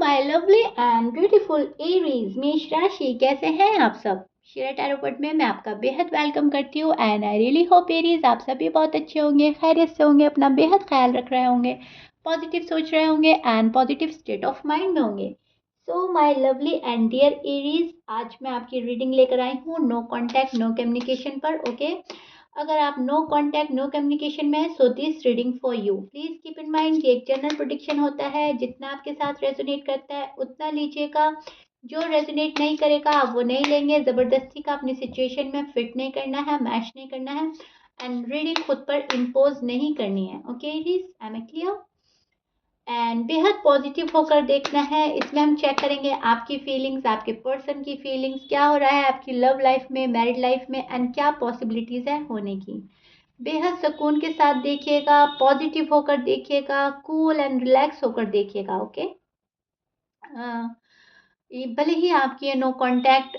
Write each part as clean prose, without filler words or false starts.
My lovely and beautiful Aries मेष राशि, कैसे हैं आप सब। शेयर टैरोट में मैं आपका बेहद वेलकम करती हूँ and I really hope Aries आप सभी बहुत अच्छे होंगे, खैरियत से होंगे, अपना बेहद ख्याल रख रहे होंगे, पॉजिटिव सोच रहे होंगे and positive state of mind में होंगे। So my lovely and dear Aries, आज मैं आपकी रीडिंग लेकर आई हूँ नो कॉन्टैक्ट नो कम्युनिकेशन पर। ओके, अगर आप नो कांटेक्ट नो कम्युनिकेशन में है so this reading for you. Please keep in mind ये एक जनरल प्रेडिक्शन होता है, जितना आपके साथ रेजोनेट करता है उतना लीजिएगा, जो रेजोनेट नहीं करेगा आप वो नहीं लेंगे। जबरदस्ती का अपनी सिचुएशन में फिट नहीं करना है, मैच नहीं करना है एंड रीडिंग खुद पर इम्पोज नहीं करनी है। Okay, I am clear and बेहद पॉजिटिव होकर देखना है। इसमें हम चेक करेंगे आपकी फीलिंग्स, आपके पर्सन की फीलिंग्स, क्या हो रहा है आपकी लव लाइफ में, मैरिड लाइफ में एंड क्या पॉसिबिलिटीज है होने की। बेहद सुकून के साथ देखिएगा, पॉजिटिव होकर देखिएगा, कूल एंड रिलैक्स होकर देखिएगा। ओके, भले ही आपकी ये नो कांटेक्ट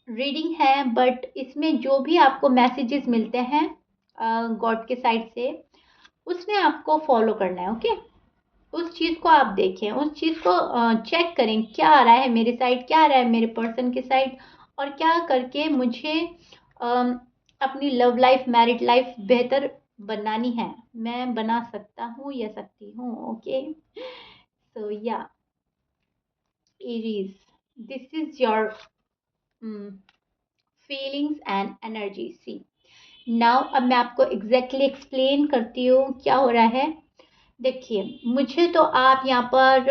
रीडिंग है बट इसमें जो भी आपको मैसेजेस मिलते हैं गॉड के साइड से, उसमें आपको फॉलो करना है। ओके, उस चीज़ को आप देखें, उस चीज़ को चेक करें, क्या आ रहा है मेरे साइड, क्या आ रहा है मेरे पर्सन के साइड और क्या करके मुझे अपनी लव लाइफ मैरिड लाइफ बेहतर बनानी है, मैं बना सकता हूँ या सकती हूँ। ओके, सो या Aries, this is your feelings and energy. See now, अब मैं आपको एग्जैक्टली एक्सप्लेन करती हूँ क्या हो रहा है। देखिए, मुझे तो आप यहाँ पर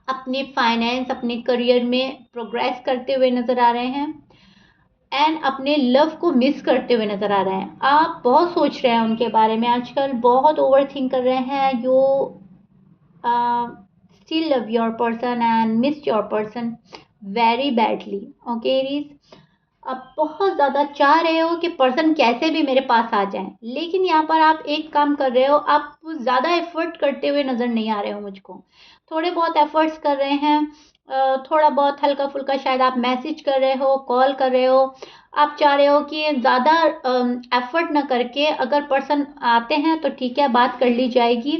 अपने फाइनेंस, अपने करियर में प्रोग्रेस करते हुए नज़र आ रहे हैं एंड अपने लव को मिस करते हुए नज़र आ रहे हैं। आप बहुत सोच रहे हैं उनके बारे में, आजकल बहुत ओवर थिंक कर रहे हैं। You still love your person and miss your person very badly. Okay Aries, आप बहुत ज़्यादा चाह रहे हो कि पर्सन कैसे भी मेरे पास आ जाए, लेकिन यहाँ पर आप एक काम कर रहे हो, आप ज़्यादा एफर्ट करते हुए नज़र नहीं आ रहे हो मुझको। थोड़े बहुत एफर्ट्स कर रहे हैं, थोड़ा बहुत हल्का फुल्का शायद आप मैसेज कर रहे हो, कॉल कर रहे हो। आप चाह रहे हो कि ज़्यादा एफर्ट ना करके अगर पर्सन आते हैं तो ठीक है, बात कर ली जाएगी,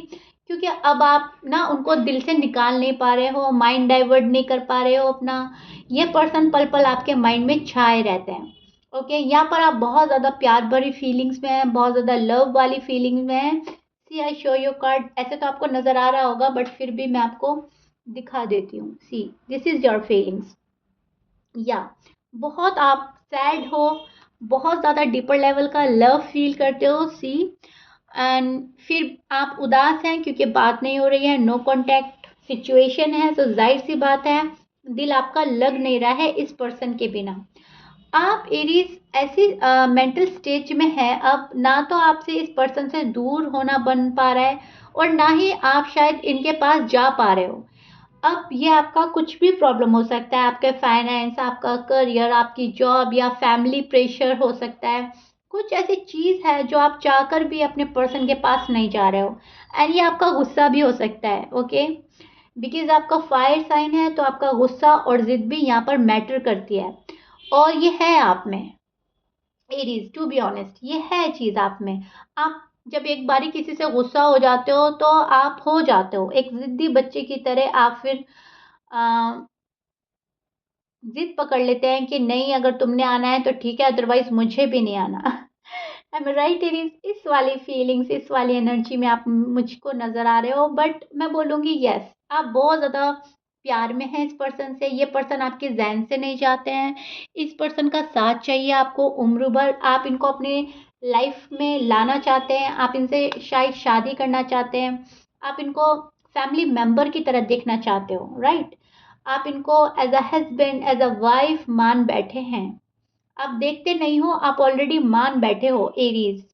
क्योंकि अब आप ना उनको दिल से निकाल नहीं पा रहे हो, माइंड डाइवर्ट नहीं कर पा रहे हो अपना। ये पर्सन पल पल आपके माइंड में छाए रहते हैं। ओके, यहाँ पर आप बहुत ज़्यादा प्यार भरी फीलिंग्स में हैं, बहुत ज़्यादा लव वाली फीलिंग्स में हैं। सी आई शो योर कार्ड, ऐसे तो आपको नज़र आ रहा होगा बट फिर भी मैं आपको दिखा देती हूँ। सी दिस इज योर फीलिंग्स। या बहुत आप सैड हो, बहुत ज़्यादा डीपर लेवल का लव फील करते हो। सी एंड फिर आप उदास हैं क्योंकि बात नहीं हो रही है, नो कांटेक्ट सिचुएशन है, तो जाहिर सी बात है दिल आपका लग नहीं रहा है इस पर्सन के बिना। आप एरीज ऐसी मेंटल स्टेज में है, अब ना तो आपसे इस पर्सन से दूर होना बन पा रहा है और ना ही आप शायद इनके पास जा पा रहे हो। अब ये आपका कुछ भी प्रॉब्लम हो सकता है, आपके फाइनेंस, आपका करियर, आपकी जॉब या फैमिली प्रेशर हो सकता है। कुछ ऐसी चीज़ है जो आप चाहकर भी अपने पर्सन के पास नहीं जा रहे हो एंड ये आपका गुस्सा भी हो सकता है। ओके, बिकॉज आपका फायर साइन है तो आपका गुस्सा और जिद भी यहाँ पर मैटर करती है और ये है आप में एरीज। टू बी ऑनेस्ट, ये है चीज़ आप में। आप जब एक बारी किसी से गुस्सा हो जाते हो तो आप हो जाते हो एक जिद्दी बच्चे की तरह। आप फिर जिद पकड़ लेते हैं कि नहीं, अगर तुमने आना है तो ठीक है, अदरवाइज मुझे भी नहीं आना। आई एम राइट एरीज, इस वाली फीलिंग्स, इस वाली एनर्जी में आप मुझको नजर आ रहे हो। बट मैं बोलूँगी यस, आप बहुत ज़्यादा प्यार में हैं इस पर्सन से। ये पर्सन आपके जहन से नहीं जाते हैं, इस पर्सन का साथ चाहिए आपको उम्र भर। आप इनको अपने लाइफ में लाना चाहते हैं, आप इनसे शायद शादी करना चाहते हैं, आप इनको फैमिली मेंबर की तरह देखना चाहते हो, राइट। आप इनको as a husband, as a wife मान बैठे हैं। आप देखते नहीं हो, आप ऑलरेडी मान बैठे हो एरीज।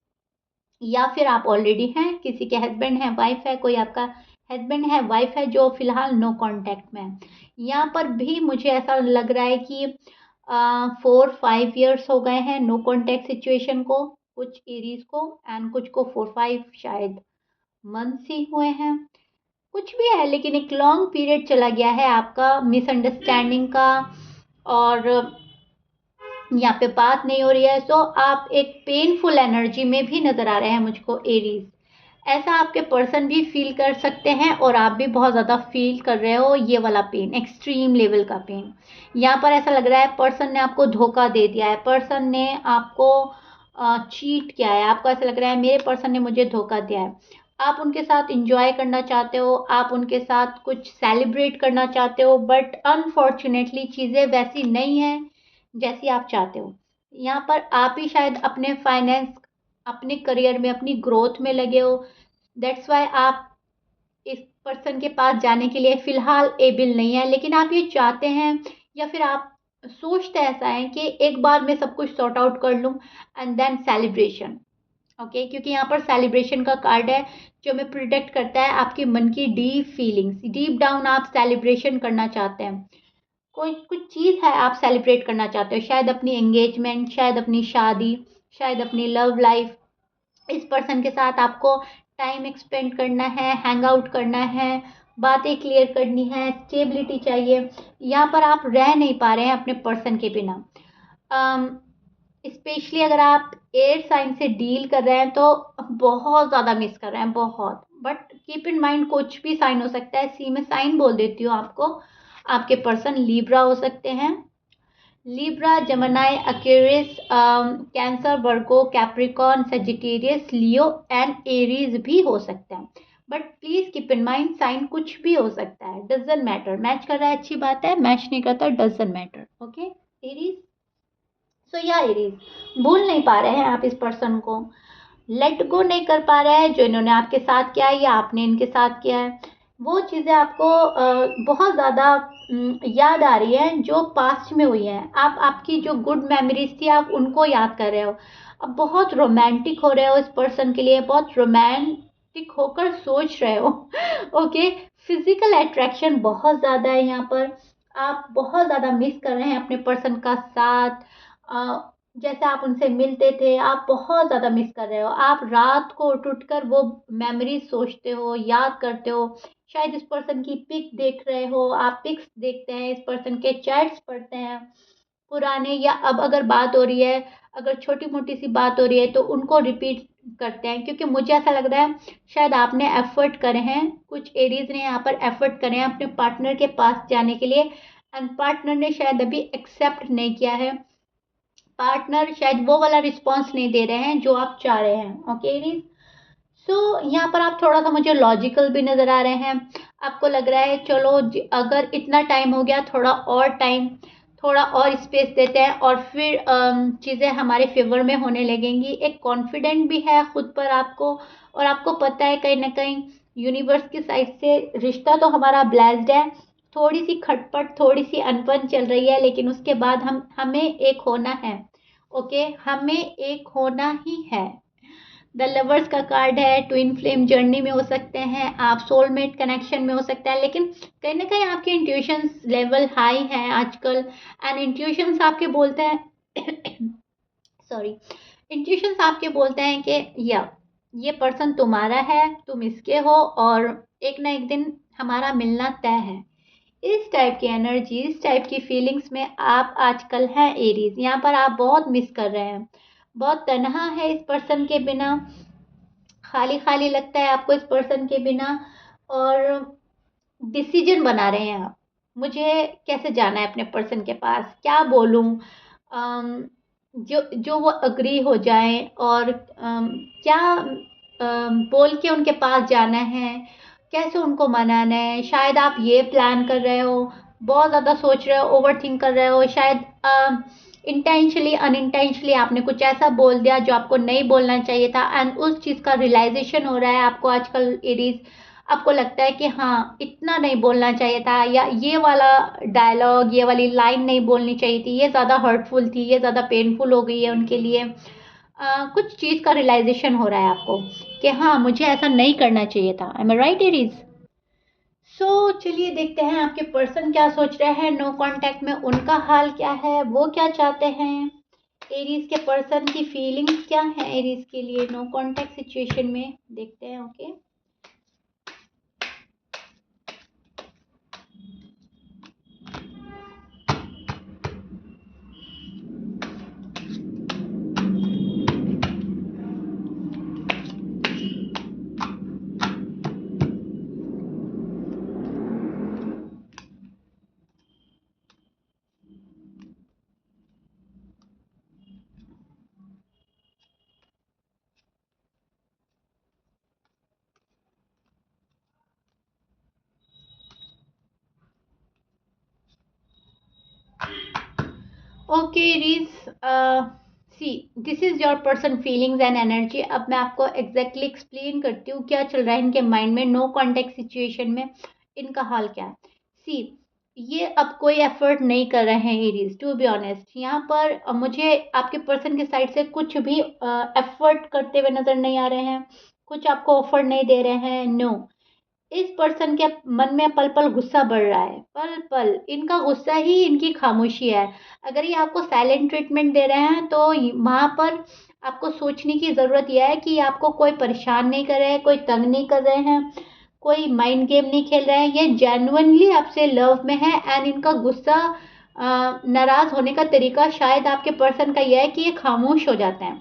या फिर आप ऑलरेडी हैं, किसी के हस्बैंड है, वाइफ है, कोई आपका हस्बैंड है, वाइफ है जो फिलहाल नो कांटेक्ट में है। यहाँ पर भी मुझे ऐसा लग रहा है कि 4-5 ईयर्स हो गए हैं नो कांटेक्ट सिचुएशन को, कुछ एरीज को एंड कुछ को 4-5 शायद मंथ्स ही हुए हैं। कुछ भी है, लेकिन एक लॉन्ग पीरियड चला गया है आपका मिसअंडरस्टैंडिंग का और यहाँ पे बात नहीं हो रही है। सो आप एक पेनफुल एनर्जी में भी नजर आ रहे हैं मुझको एरीज ऐसा आपके पर्सन भी फील कर सकते हैं और आप भी बहुत ज़्यादा फील कर रहे हो ये वाला पेन, एक्सट्रीम लेवल का पेन। यहाँ पर ऐसा लग रहा है पर्सन ने आपको धोखा दे दिया है, पर्सन ने आपको चीट किया है, आपको ऐसा लग रहा है मेरे पर्सन ने मुझे धोखा दिया है। आप उनके साथ इंजॉय करना चाहते हो, आप उनके साथ कुछ सेलिब्रेट करना चाहते हो, बट अनफॉर्चुनेटली चीज़ें वैसी नहीं हैं जैसी आप चाहते हो। यहाँ पर आप ही शायद अपने फाइनेंस, अपने करियर में, अपनी ग्रोथ में लगे हो। दैट्स वाई आप इस पर्सन के पास जाने के लिए फ़िलहाल एबल नहीं है, लेकिन आप ये चाहते हैं या फिर आप सोचते ऐसा है कि एक बार मैं सब कुछ सॉर्ट आउट कर लूँ एंड देन सेलिब्रेशन। ओके, क्योंकि यहाँ पर सेलिब्रेशन का कार्ड है जो हमें प्रोटेक्ट करता है आपके मन की डीप फीलिंग्स। डीप डाउन आप सेलिब्रेशन करना चाहते हैं, कोई कुछ चीज़ है आप सेलिब्रेट करना चाहते हो, शायद अपनी एंगेजमेंट, शायद अपनी शादी, शायद अपनी लव लाइफ। इस पर्सन के साथ आपको टाइम एक्सपेंड करना है, हैंग आउट करना है, बातें क्लियर करनी है, स्टेबिलिटी चाहिए। यहाँ पर आप रह नहीं पा रहे हैं अपने पर्सन के बिना। स्पेशली अगर आप एयर साइन से डील कर रहे हैं तो बहुत ज़्यादा मिस कर रहे हैं, बहुत। बट कीप इन माइंड कुछ भी साइन हो सकता है। सी में साइन बोल देती हूँ आपको, आपके पर्सन लीब्रा हो सकते हैं, Libra, Gemini, Aquarius, Cancer, Virgo, Capricorn, Sagittarius, Leo and Aries भी हो सकता है। But please keep in mind sign कुछ भी हो सकता है, डजंट मैटर। मैच कर रहा है अच्छी बात है, मैच नहीं करता डजंट मैटर। ओके एरीज, सो या एरीज भूल नहीं पा रहे हैं आप इस पर्सन को, लेट गो नहीं कर पा रहे हैं जो इन्होंने आपके साथ किया है या आपने इनके साथ किया है। वो चीज़ें आपको बहुत ज़्यादा याद आ रही हैं जो पास्ट में हुई हैं। आप आपकी जो गुड मेमोरीज थी आप उनको याद कर रहे हो। अब बहुत रोमांटिक हो रहे हो इस पर्सन के लिए, बहुत रोमांटिक होकर सोच रहे हो। ओके, फिजिकल अट्रैक्शन बहुत ज़्यादा है यहाँ पर। आप बहुत ज़्यादा मिस कर रहे हैं अपने पर्सन का साथ। जैसे आप उनसे मिलते थे, आप बहुत ज़्यादा मिस कर रहे हो। आप रात को उठ कर वो मेमोरीज सोचते हो, याद करते हो। शायद इस पर्सन की पिक देख रहे हो, आप पिक्स देखते हैं, इस पर्सन के चैट्स पढ़ते हैं पुराने, या अब अगर बात हो रही है, अगर छोटी मोटी सी बात हो रही है तो उनको रिपीट करते हैं। क्योंकि मुझे ऐसा लग रहा है शायद आपने एफर्ट करे हैं, कुछ एरीज ने यहाँ पर एफर्ट करे हैं अपने पार्टनर के पास जाने के लिए, एंड पार्टनर ने शायद अभी एक्सेप्ट नहीं किया है। पार्टनर शायद वो वाला रिस्पॉन्स नहीं दे रहे हैं जो आप चाह रहे हैं। ओके एरीज, सो यहाँ पर आप थोड़ा सा मुझे लॉजिकल भी नज़र आ रहे हैं। आपको लग रहा है चलो अगर इतना टाइम हो गया, थोड़ा और टाइम, थोड़ा और स्पेस देते हैं और फिर चीज़ें हमारे फेवर में होने लगेंगी। एक कॉन्फिडेंट भी है खुद पर आपको, और आपको पता है कहीं ना कहीं यूनिवर्स की साइड से रिश्ता तो हमारा ब्लेस्ड है। थोड़ी सी खटपट, थोड़ी सी अनबन चल रही है, लेकिन उसके बाद हमें एक होना है। ओके, हमें एक होना ही है। द लवर्स का कार्ड है, ट्विन फ्लेम जर्नी में हो सकते हैं आप, सोलमेट कनेक्शन में हो सकता है, लेकिन कहीं ना कहीं आपके इंट्यूशंस लेवल हाई हैं आजकल, एंड इंट्यूशंस आपके बोलते हैं सॉरी, इंट्यूशंस आपके बोलते हैं कि या ये पर्सन तुम्हारा है, तुम इसके हो, और एक ना एक दिन हमारा मिलना तय है। इस टाइप की एनर्जी, इस टाइप की फीलिंग्स में आप आजकल हैं एरीज। यहाँ पर आप बहुत मिस कर रहे हैं, बहुत तनहा है इस पर्सन के बिना, खाली खाली लगता है आपको इस पर्सन के बिना, और डिसीजन बना रहे हैं आप, मुझे कैसे जाना है अपने पर्सन के पास, क्या बोलूं, जो जो वो अग्री हो जाए, और क्या बोल के उनके पास जाना है, कैसे उनको मनाना है। शायद आप ये प्लान कर रहे हो, बहुत ज़्यादा सोच रहे हो, ओवर थिंक कर रहे हो, शायद इंटेंशनली अनइंटेंशनली आपने कुछ ऐसा बोल दिया जो आपको नहीं बोलना चाहिए था, एंड उस चीज़ का रियलाइजेशन हो रहा है आपको आजकल एरीज। आपको लगता है कि हाँ इतना नहीं बोलना चाहिए था, या ये वाला डायलॉग, ये वाली लाइन नहीं बोलनी चाहिए थी, ये ज़्यादा हर्टफुल थी, ये ज़्यादा पेनफुल हो गई है उनके लिए। कुछ चीज़ का रियलाइजेशन हो रहा है आपको कि हाँ मुझे ऐसा नहीं करना चाहिए था। एम आई राइट एरीज? सो चलिए देखते हैं आपके पर्सन क्या सोच रहे हैं, नो कांटेक्ट में उनका हाल क्या है, वो क्या चाहते हैं। एरीज के पर्सन की फीलिंग्स क्या हैं एरीज के लिए नो कांटेक्ट सिचुएशन में, देखते हैं। Okay, okay Aries, see this is your person feelings and energy. अब मैं आपको एग्जैक्टली एक्सप्लेन करती हूँ क्या चल रहा है इनके माइंड में, नो कॉन्टेक्ट सिचुएशन में इनका हाल क्या है। सी, ये अब कोई एफर्ट नहीं कर रहे हैं एरीज, टू बी ऑनेस्ट। यहाँ पर मुझे आपके पर्सन के साइड से कुछ भी एफर्ट करते हुए नजर नहीं आ रहे हैं, कुछ आपको ऑफर नहीं दे रहे हैं, नो। इस पर्सन के मन में पल पल गुस्सा बढ़ रहा है, पल पल इनका गुस्सा ही इनकी खामोशी है। अगर ये आपको साइलेंट ट्रीटमेंट दे रहे हैं तो वहाँ पर आपको सोचने की ज़रूरत यह है कि आपको कोई परेशान नहीं कर रहे हैं, कोई तंग नहीं कर रहे हैं, कोई माइंड गेम नहीं खेल रहे हैं। ये जेन्युइनली आपसे लव में है एंड इनका गुस्सा, नाराज़ होने का तरीका शायद आपके पर्सन का यह है कि ये खामोश हो जाते हैं,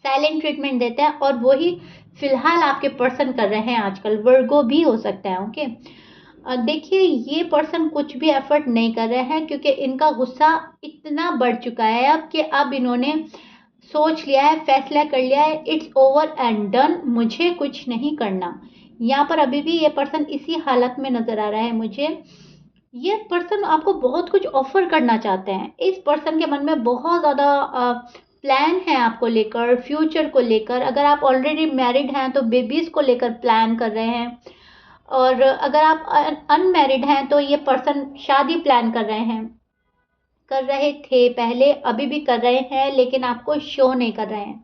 साइलेंट ट्रीटमेंट देते हैं, और वही फिलहाल आपके पर्सन कर रहे हैं आजकल। वर्गो भी हो सकता है, ओके। देखिए ये पर्सन कुछ भी एफर्ट नहीं कर रहे हैं क्योंकि इनका गुस्सा इतना बढ़ चुका है अब कि अब इन्होंने सोच लिया है, फैसला कर लिया है, इट्स ओवर एंड डन, मुझे कुछ नहीं करना। यहाँ पर अभी भी ये पर्सन इसी हालत में नजर आ रहा है मुझे। ये पर्सन आपको बहुत कुछ ऑफर करना चाहते हैं। इस पर्सन के मन में बहुत ज़्यादा प्लान है आपको लेकर, फ्यूचर को लेकर। अगर आप ऑलरेडी मैरिड हैं तो बेबीज को लेकर प्लान कर रहे हैं, और अगर आप अनमैरिड हैं तो ये पर्सन शादी प्लान कर रहे हैं, कर रहे थे पहले, अभी भी कर रहे हैं, लेकिन आपको शो नहीं कर रहे हैं।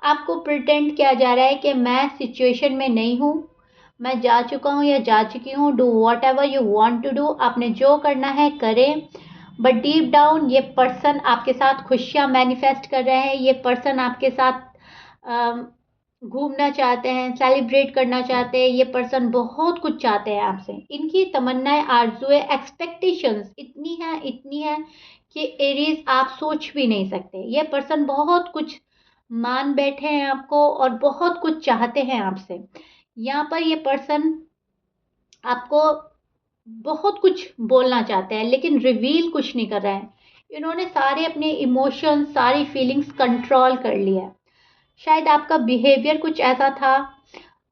आपको प्रिटेंड किया जा रहा है कि मैं सिचुएशन में नहीं हूँ, मैं जा चुका हूँ या जा चुकी हूँ, do whatever you want to do, आपने जो करना है करें। बट डीप डाउन ये पर्सन आपके साथ खुशियाँ मैनिफेस्ट कर रहे हैं, ये पर्सन आपके साथ घूमना चाहते हैं, सेलिब्रेट करना चाहते हैं, ये पर्सन बहुत कुछ चाहते हैं आपसे। इनकी तमन्नाएं, आरज़ुएं, एक्सपेक्टेशंस इतनी है कि एरीज आप सोच भी नहीं सकते। ये पर्सन बहुत कुछ मान बैठे हैं आपको और बहुत कुछ चाहते हैं आपसे। यहाँ पर ये पर्सन आपको बहुत कुछ बोलना चाहते हैं लेकिन रिवील कुछ नहीं कर रहे हैं। इन्होंने सारे अपने इमोशंस, सारी फीलिंग्स कंट्रोल कर लिया है। शायद आपका बिहेवियर कुछ ऐसा था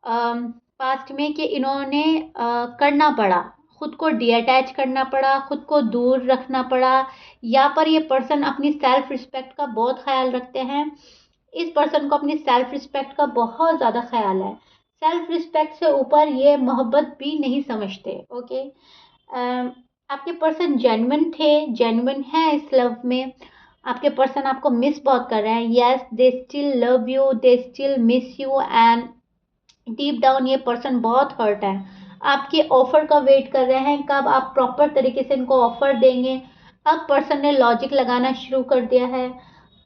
पास्ट में कि इन्होंने करना पड़ा, खुद को डिअटैच करना पड़ा, खुद को दूर रखना पड़ा। या पर ये पर्सन अपनी सेल्फ रिस्पेक्ट का बहुत ख्याल रखते हैं। इस पर्सन को अपनी सेल्फ रिस्पेक्ट का बहुत ज़्यादा ख्याल है। सेल्फ रिस्पेक्ट से ऊपर ये मोहब्बत भी नहीं समझते, ओके। आपके पर्सन जेन्युइन थे, जेन्युइन है इस लव में। आपके पर्सन आपको मिस बहुत कर रहे हैं। Yes, they still love you, they still miss you, and deep down ये पर्सन बहुत हर्ट है। आपके ऑफर का वेट कर रहे हैं, कब आप प्रॉपर तरीके से इनको ऑफर देंगे। अब पर्सन ने लॉजिक लगाना शुरू कर दिया है।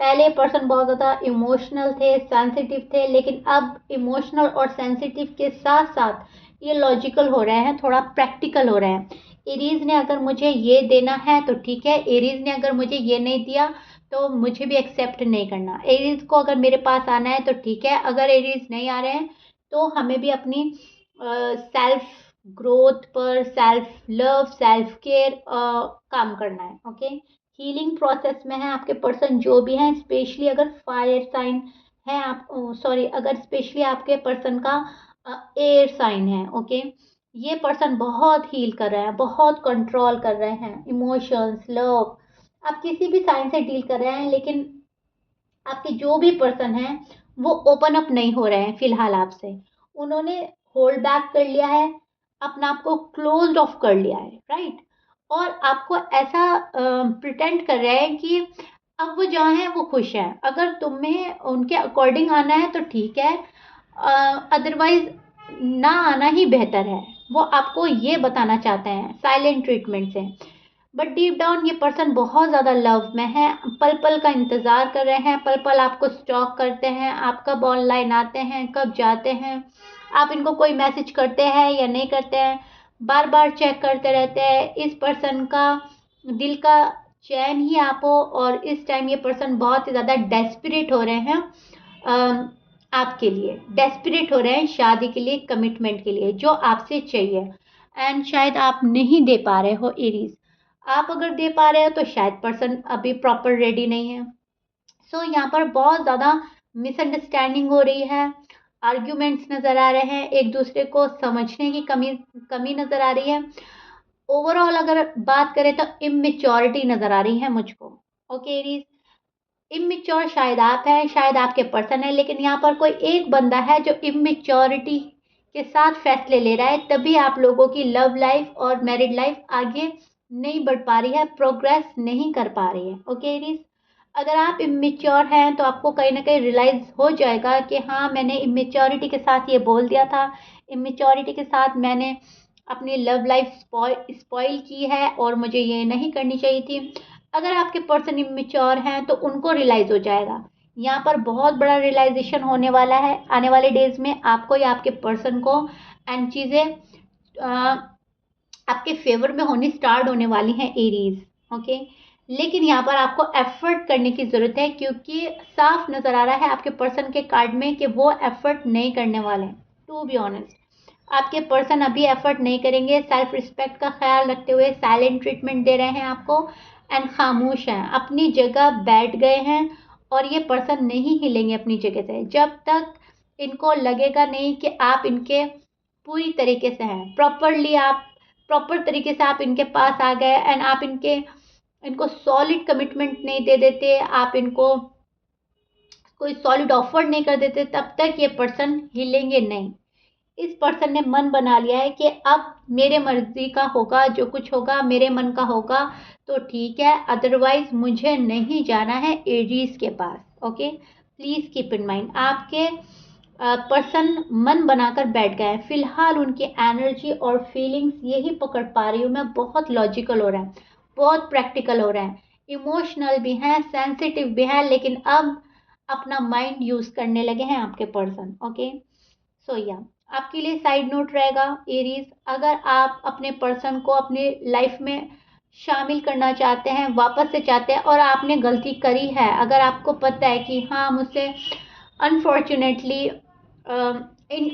पहले पर्सन बहुत ज़्यादा इमोशनल थे, सेंसिटिव थे, लेकिन अब इमोशनल और सेंसिटिव के साथ साथ ये लॉजिकल हो रहे हैं, थोड़ा प्रैक्टिकल हो रहे हैं। एरीज ने अगर मुझे ये देना है तो ठीक है, एरीज ने अगर मुझे ये नहीं दिया तो मुझे भी एक्सेप्ट नहीं करना। एरीज को अगर मेरे पास आना है तो ठीक है, अगर एरीज नहीं आ रहे हैं तो हमें भी अपनी सेल्फ ग्रोथ पर, सेल्फ लव, सेल्फ केयर काम करना है, ओके। हीलिंग प्रोसेस में है आपके पर्सन जो भी हैं, स्पेशली अगर फायर साइन है आप, सॉरी, अगर स्पेशली आपके पर्सन का एयर साइन है, ओके। ये पर्सन बहुत हील कर रहे हैं, बहुत कंट्रोल कर रहे हैं इमोशंस, लव। आप किसी भी साइन से डील कर रहे हैं, लेकिन आपके जो भी पर्सन हैं वो ओपन अप नहीं हो रहे हैं फिलहाल आपसे। उन्होंने होल्ड बैक कर लिया है, अपना आप को क्लोज ऑफ कर लिया है, राइट। और आपको ऐसा प्रिटेंड कर रहे हैं कि अब वो जहाँ हैं वो खुश हैं, अगर तुम्हें उनके अकॉर्डिंग आना है तो ठीक है, अदरवाइज ना आना ही बेहतर है। वो आपको ये बताना चाहते हैं साइलेंट ट्रीटमेंट से। बट डीप डाउन ये पर्सन बहुत ज़्यादा लव में है, पल पल का इंतज़ार कर रहे हैं, पल पल आपको स्टॉक करते हैं, आप कब ऑनलाइन आते हैं, कब जाते हैं, आप इनको कोई मैसेज करते हैं या नहीं करते हैं, बार बार चेक करते रहते हैं। इस पर्सन का दिल का चैन ही आप हो, और इस टाइम ये पर्सन बहुत ही ज़्यादा डेस्परेट हो रहे हैं आपके लिए, डेस्परेट हो रहे हैं शादी के लिए, कमिटमेंट के लिए जो आपसे चाहिए, एंड शायद आप नहीं दे पा रहे हो एरीज। आप अगर दे पा रहे हो तो शायद पर्सन अभी प्रॉपर रेडी नहीं है। सो यहाँ पर बहुत ज़्यादा मिसअंडरस्टैंडिंग हो रही है, आर्ग्यूमेंट्स नज़र आ रहे हैं, एक दूसरे को समझने की कमी कमी नज़र आ रही है। ओवरऑल अगर बात करें तो इमेच्योरिटी नज़र आ रही है मुझको। ओके एरीज, इमेच्योर शायद आप हैं, शायद आपके पर्सन है, लेकिन यहाँ पर कोई एक बंदा है जो इमेच्योरिटी के साथ फैसले ले रहा है, तभी आप लोगों की लव लाइफ और मैरिड लाइफ आगे नहीं बढ़ पा रही है, प्रोग्रेस नहीं कर पा रही है। ओके एरीज, अगर आप इमेच्योर हैं तो आपको कहीं ना कहीं रियलाइज हो जाएगा कि हाँ, मैंने इमेच्योरिटी के साथ ये बोल दिया था, इमेच्योरिटी के साथ मैंने अपनी लव लाइफ स्पॉइल की है और मुझे ये नहीं करनी चाहिए थी। अगर आपके पर्सन इमेच्योर हैं तो उनको रियलाइज हो जाएगा। यहाँ पर बहुत बड़ा रियलाइजेशन होने वाला है आने वाले डेज में, आपको या आपके पर्सन को, एंड चीज़ें आपके फेवर में होनी स्टार्ट होने वाली हैं एरीज। ओके, लेकिन यहाँ पर आपको एफर्ट करने की ज़रूरत है, क्योंकि साफ नज़र आ रहा है आपके पर्सन के कार्ड में कि वो एफर्ट नहीं करने वाले हैं। टू बी ऑनेस्ट, आपके पर्सन अभी एफर्ट नहीं करेंगे, सेल्फ रिस्पेक्ट का ख्याल रखते हुए साइलेंट ट्रीटमेंट दे रहे हैं आपको, एंड खामोश हैं, अपनी जगह बैठ गए हैं, और ये पर्सन नहीं हिलेंगे अपनी जगह से जब तक इनको लगेगा नहीं कि आप इनके पूरी तरीके से हैं, प्रॉपरली आप प्रॉपर तरीके से आप इनके पास आ गए, एंड आप इनको सॉलिड कमिटमेंट नहीं दे देते, आप इनको कोई सॉलिड ऑफर नहीं कर देते, तब तक ये पर्सन हिलेंगे नहीं। इस पर्सन ने मन बना लिया है कि अब मेरे मर्जी का होगा, जो कुछ होगा मेरे मन का होगा तो ठीक है, अदरवाइज मुझे नहीं जाना है एरीज के पास। Okay, please keep in mind, आपके पर्सन मन बनाकर बैठ गए हैं। फिलहाल उनकी एनर्जी और फीलिंग्स यही पकड़ पा रही हूँ मैं, बहुत लॉजिकल हो रहा है, बहुत प्रैक्टिकल हो रहा है, इमोशनल भी हैं, सेंसिटिव भी हैं, लेकिन अब अपना माइंड यूज करने लगे हैं आपके पर्सन। ओके, सो या आपके लिए साइड नोट रहेगा एरीज, अगर आप अपने पर्सन को अपनी लाइफ में शामिल करना चाहते हैं, वापस से चाहते हैं, और आपने गलती करी है, अगर आपको पता है कि हाँ, मुझसे अनफॉर्चुनेटली इन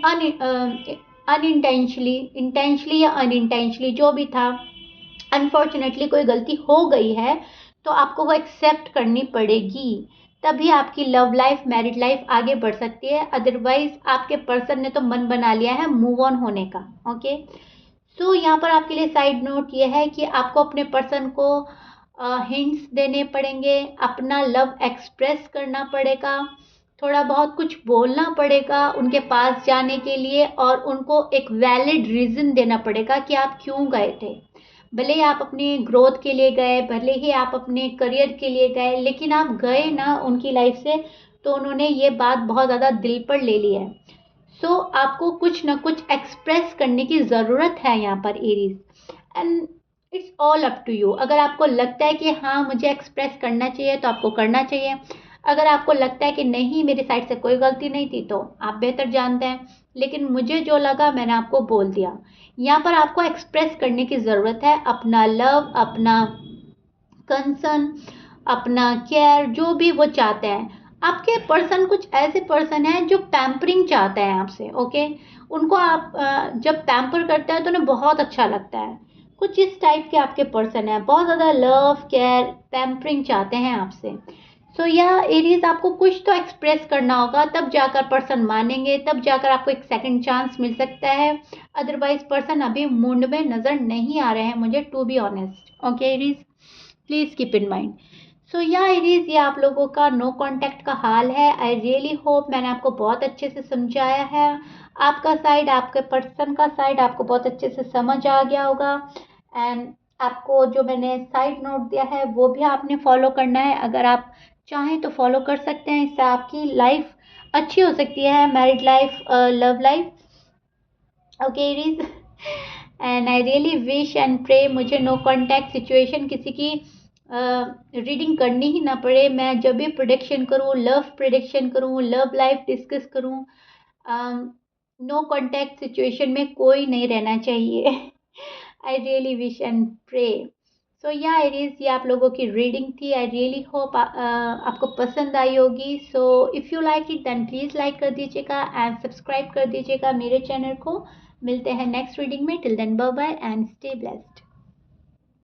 अनइंटेंशनली, इंटेंशली या अनइंटेंशली जो भी था, अनफॉर्चुनेटली कोई गलती हो गई है, तो आपको वो एक्सेप्ट करनी पड़ेगी, तभी आपकी लव लाइफ मैरिड लाइफ आगे बढ़ सकती है। अदरवाइज आपके पर्सन ने तो मन बना लिया है मूव ऑन होने का। ओके, सो यहाँ पर आपके लिए साइड नोट ये है कि आपको अपने पर्सन को हिंट्स देने पड़ेंगे, अपना लव एक्सप्रेस करना पड़ेगा, थोड़ा बहुत कुछ बोलना पड़ेगा उनके पास जाने के लिए, और उनको एक वैलिड रीज़न देना पड़ेगा कि आप क्यों गए थे। भले ही आप अपनी ग्रोथ के लिए गए, भले ही आप अपने करियर के लिए गए, लेकिन आप गए ना उनकी लाइफ से, तो उन्होंने ये बात बहुत ज़्यादा दिल पर ले ली है। सो आपको कुछ ना कुछ एक्सप्रेस करने की ज़रूरत है यहाँ पर Aries, and it's all up to you. अगर आपको लगता है कि हाँ, मुझे एक्सप्रेस करना चाहिए तो आपको करना चाहिए, अगर आपको लगता है कि नहीं, मेरी साइड से कोई गलती नहीं थी, तो आप बेहतर जानते हैं, लेकिन मुझे जो लगा मैंने आपको बोल दिया। यहाँ पर आपको एक्सप्रेस करने की ज़रूरत है अपना लव, अपना कंसर्न, अपना केयर, जो भी वो चाहते हैं। आपके पर्सन कुछ ऐसे पर्सन हैं जो पैम्परिंग चाहते हैं आपसे। ओके, उनको आप जब पैम्पर करते हैं तो उन्हें बहुत अच्छा लगता है। कुछ इस टाइप के आपके पर्सन हैं, बहुत ज़्यादा लव केयर पैम्परिंग चाहते हैं आपसे। सो यह एरीज, आपको कुछ तो एक्सप्रेस करना होगा, तब जाकर पर्सन मानेंगे, तब जाकर आपको एक सेकंड चांस मिल सकता है। अदरवाइज पर्सन अभी मूड में नज़र नहीं आ रहे हैं मुझे, to be honest. Okay Aries, please keep in mind. So या एरीज, ये आप लोगों का नो कांटेक्ट का हाल है। आई रियली होप मैंने आपको बहुत अच्छे से समझाया है, आपका साइड, आपके पर्सन का साइड आपको बहुत अच्छे से समझ आ गया होगा, एंड आपको जो मैंने साइड नोट दिया है वो भी आपने फॉलो करना है। अगर आप चाहें तो फॉलो कर सकते हैं, इससे आपकी लाइफ अच्छी हो सकती है, married life, love life. Okay Aries, and I really wish and pray मुझे नो कॉन्टैक्ट सिचुएशन किसी की रीडिंग करनी ही ना पड़े। मैं जब भी प्रोडिक्शन करूँ, लव प्रोडिक्शन करूँ, लव लाइफ डिस्कस करूँ, नो कॉन्टैक्ट सिचुएशन में कोई नहीं रहना चाहिए। I really wish and pray. So या एरीज, ये आप लोगों की रीडिंग थी। आई रियली होप आपको पसंद आई होगी। So if you like it then please like कर दीजिएगा एंड सब्सक्राइब कर दीजिएगा मेरे चैनल को। मिलते हैं नेक्स्ट रीडिंग में, till then bye bye and stay blessed.